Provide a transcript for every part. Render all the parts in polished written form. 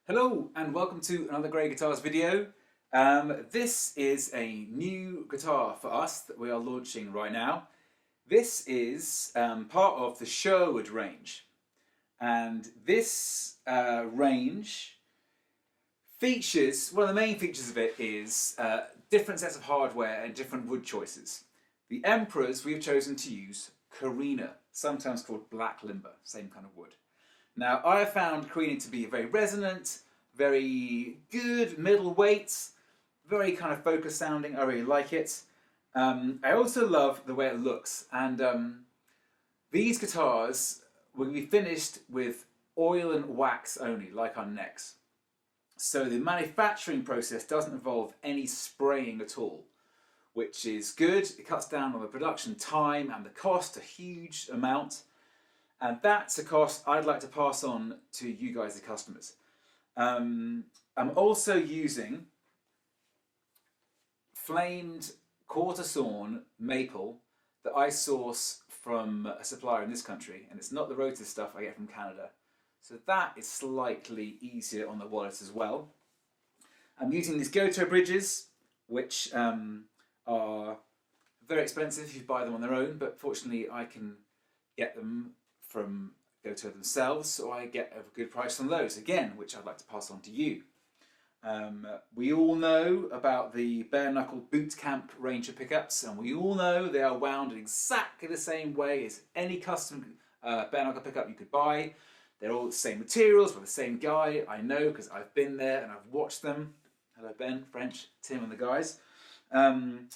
Hello and welcome to another Grey Guitars video. This is a new guitar for us that we are launching right now. This is part of the Sherwood range, and this range features, one of the main features of it is different sets of hardware and different wood choices. The Emperors, we've chosen to use Korina, sometimes called black limber, same kind of wood. Now, I have found Korina to be very resonant, very good, middleweight, very kind of focused sounding. I really like it. I also love the way it looks, and these guitars will be finished with oil and wax only, like our necks. So the manufacturing process doesn't involve any spraying at all, which is good. It cuts down on the production time and the cost a huge amount. And that's a cost I'd like to pass on to you guys, the customers. I'm also using flamed Quartersawn maple that I source from a supplier in this country, and it's not the roasted stuff I get from Canada. So that is slightly easier on the wallet as well. I'm using these Gotoh bridges, which are very expensive if you buy them on their own, but fortunately I can get them from Gotoh themselves, so I get a good price on those, again, which I'd like to pass on to you. We all know about the bare knuckle boot camp range of pickups, and we all know they are wound in exactly the same way as any custom bare knuckle pickup you could buy. They're all the same materials by the same guy. I know because I've been there and I've watched them. Hello Ben, French, Tim and the guys.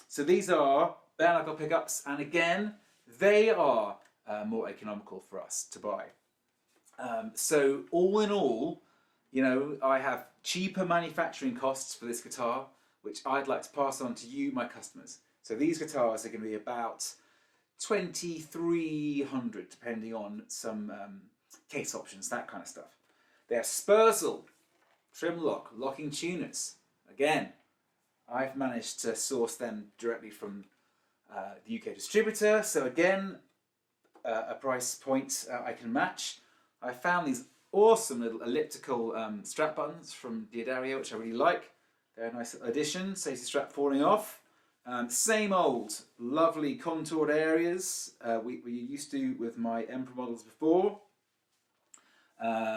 So these are bare knuckle pickups, and again, they are more economical for us to buy. So all in all, you know, I have cheaper manufacturing costs for this guitar, which I'd like to pass on to you, my customers. So these guitars are going to be about 2,300, depending on some case options, that kind of stuff. They're Sperzel trim lock locking tuners. Again, I've managed to source them directly from the UK distributor. So again, a price point I can match. I found these awesome little elliptical strap buttons from Diodario, which I really like. They're a nice addition, saves the strap falling off. Same old lovely contoured areas we used to with my Emperor models before.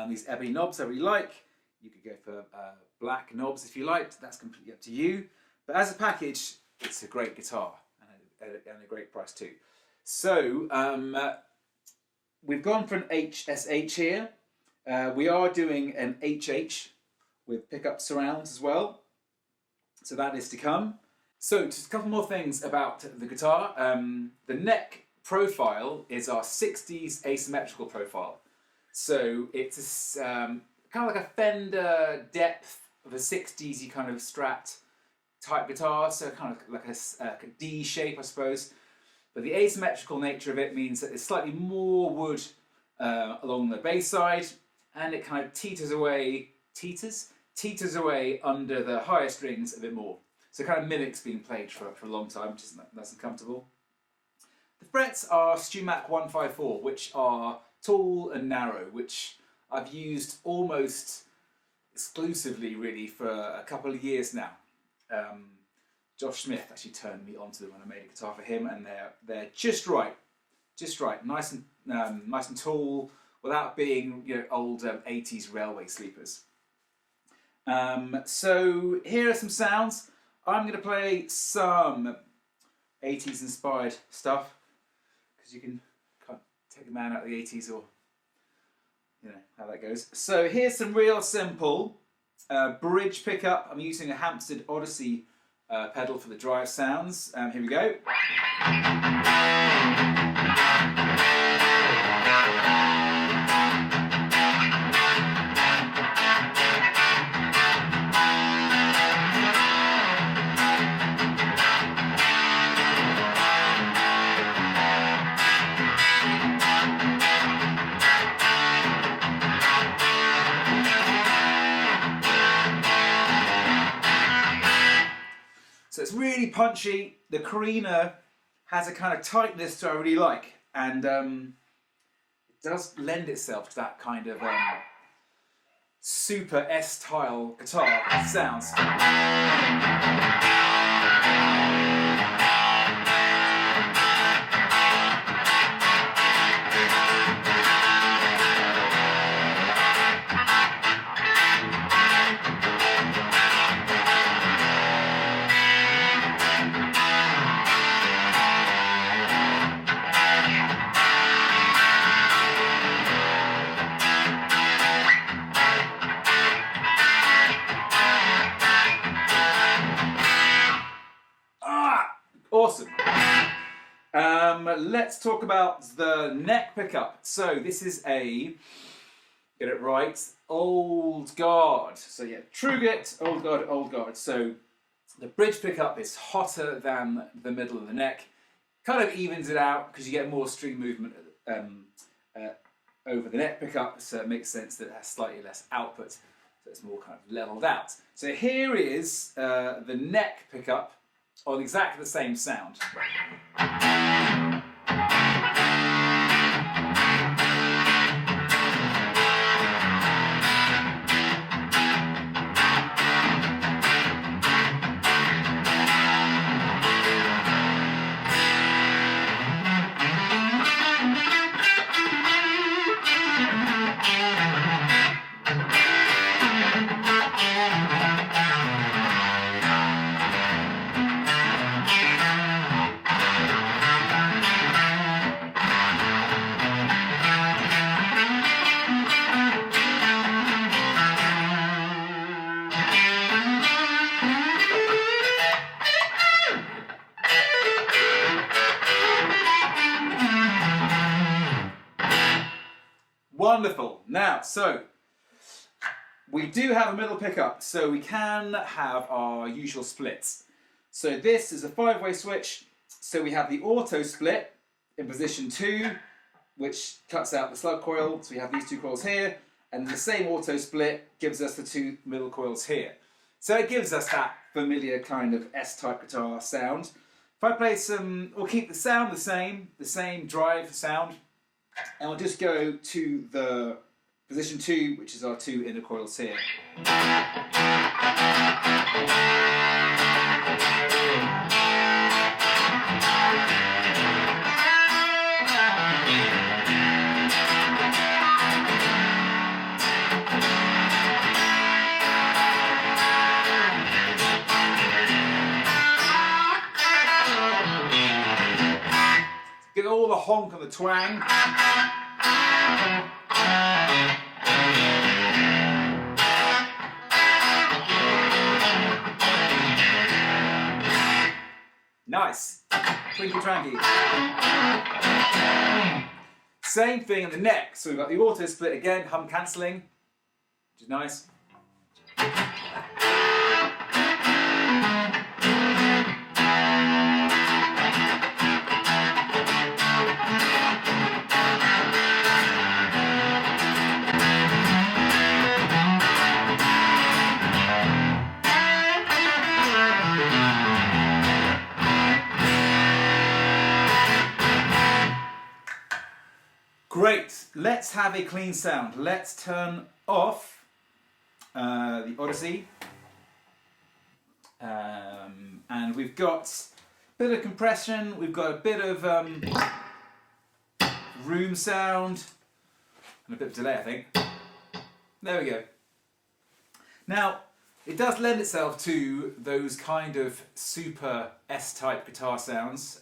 These ebony knobs I really like. You could go for black knobs if you liked. That's completely up to you. But as a package, it's a great guitar and a great price too. So we've gone for an HSH here. We are doing an HH with pickup surrounds as well. So that is to come. So just a couple more things about the guitar. The neck profile is our 60s asymmetrical profile. So it's kind of like a Fender depth of a 60s kind of Strat type guitar. So kind of like a D shape, I suppose. But the asymmetrical nature of it means that there's slightly more wood along the bass side, and it kind of teeters away under the higher strings a bit more. So it kind of mimics being played for a long time, which is nice and comfortable. The frets are StewMac 154, which are tall and narrow, which I've used almost exclusively really for a couple of years now. Josh Smith actually turned me onto them when I made a guitar for him, and they're just right, nice and tall, without being, you know, old 80s railway sleepers. So here are some sounds. I'm going to play some 80s inspired stuff, because you can't take a man out of the 80s, or you know how that goes. So here's some real simple bridge pickup. I'm using a Hampstead Odyssey pedal for the drive sounds. Here we go. So it's really punchy. The Korina has a kind of tightness that I really like, and it does lend itself to that kind of super S-style guitar sounds. Awesome. Let's talk about the neck pickup. So this is a, get it right, old guard. So yeah, true grit, old guard, old guard. So the bridge pickup is hotter than the middle of the neck. Kind of evens it out because you get more string movement over the neck pickup, so it makes sense that it has slightly less output. So it's more kind of leveled out. So here is the neck pickup on exactly the same sound. Wonderful. Now, so we do have a middle pickup, so we can have our usual splits. So this is a 5-way switch. So we have the auto split in position 2, which cuts out the slug coil. So we have these two coils here, and the same auto split gives us the two middle coils here. So it gives us that familiar kind of S-type guitar sound. If I play some, we'll keep the sound the same drive sound. And we'll just go to the position 2, which is our two inner coils here. Get all the honk and the twang. Nice. Twinky twanky. Same thing in the neck. So we've got the auto split again, hum cancelling, which is nice. Great, let's have a clean sound. Let's turn off the Odyssey. And we've got a bit of compression, we've got a bit of room sound, and a bit of delay, I think. There we go. Now, it does lend itself to those kind of super S-type guitar sounds.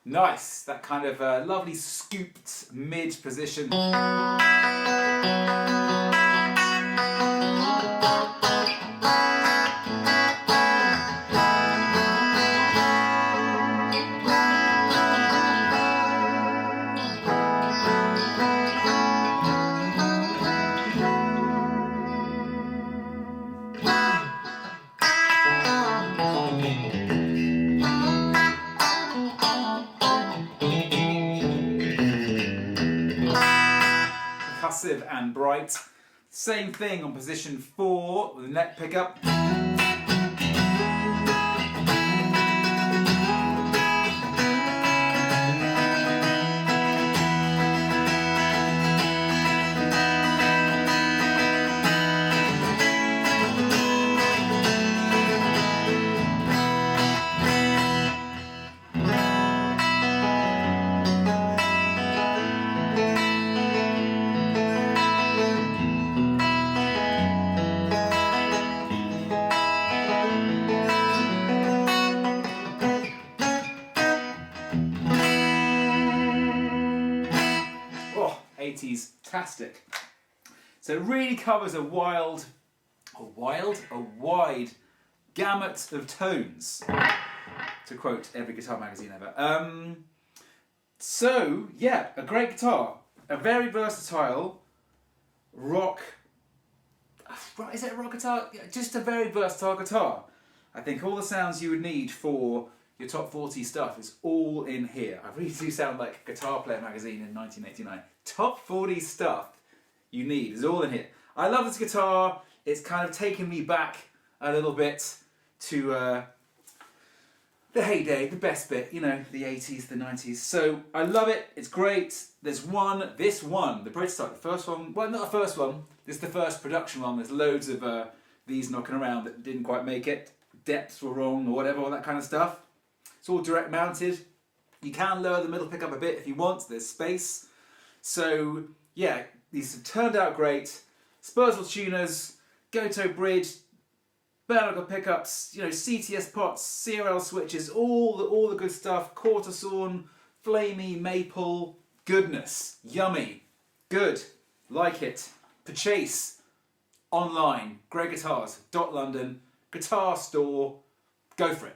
Nice, that kind of lovely scooped mid position. massive and bright. Same thing on position 4 with the neck pickup. Oh, 80s-tastic. So it really covers a wide gamut of tones, to quote every guitar magazine ever. So, yeah, a great guitar. A very versatile rock... Is it a rock guitar? Yeah, just a very versatile guitar. I think all the sounds you would need for your top 40 stuff is all in here. I really do sound like Guitar Player magazine in 1989. Top 40 stuff you need is all in here. I love this guitar. It's kind of taken me back a little bit to the heyday, the best bit, you know, the 80s, the 90s. So I love it. It's great. There's this one, the prototype, the first one. Well, not the first one. This is the first production one. There's loads of these knocking around that didn't quite make it. Depths were wrong or whatever, all that kind of stuff. It's all direct mounted. You can lower the middle pickup a bit if you want. There's space. So yeah, these have turned out great. Sperzel tuners, Gotoh bridge, bare-knuckle pickups, you know, CTS pots, CRL switches, all the good stuff. Quartersawn, flamey, maple, goodness, yummy, good, like it. Purchase online, great guitars, London, guitar store, go for it.